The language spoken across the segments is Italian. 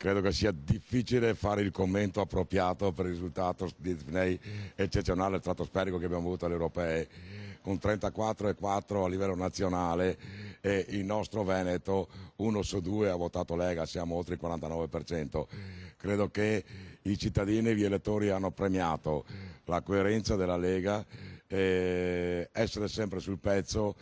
credo che sia difficile fare il commento appropriato per il risultato eccezionale stratosferico che abbiamo avuto alle europee, un 34,4 a livello nazionale, e il nostro Veneto 1 su 2 ha votato Lega, siamo oltre il 49%. Credo che i cittadini e gli elettori hanno premiato la coerenza della Lega, essere sempre sul pezzo,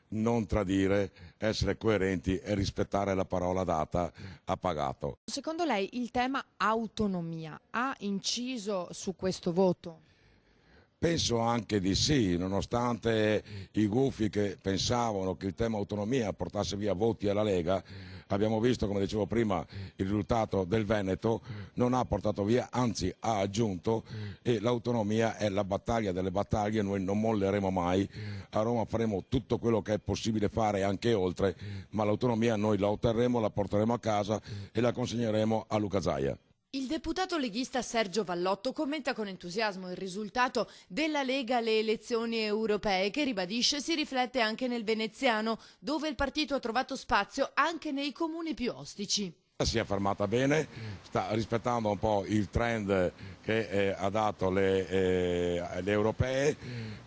non tradire, essere coerenti e rispettare la parola data ha pagato. Secondo lei il tema autonomia ha inciso su questo voto? Penso anche di sì, nonostante i gufi che pensavano che il tema autonomia portasse via voti alla Lega, abbiamo visto, come dicevo prima, il risultato del Veneto non ha portato via, anzi ha aggiunto, e l'autonomia è la battaglia delle battaglie, noi non molleremo mai, a Roma faremo tutto quello che è possibile fare anche oltre, ma l'autonomia noi la otterremo, la porteremo a casa e la consegneremo a Luca Zaia. Il deputato leghista Sergio Vallotto commenta con entusiasmo il risultato della Lega alle elezioni europee, che ribadisce si riflette anche nel veneziano, dove il partito ha trovato spazio anche nei comuni più ostici. Si è fermata bene, sta rispettando un po' il trend che ha dato le europee,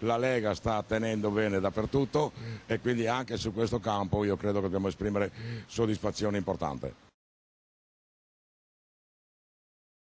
la Lega sta tenendo bene dappertutto e quindi anche su questo campo io credo che dobbiamo esprimere soddisfazione importante.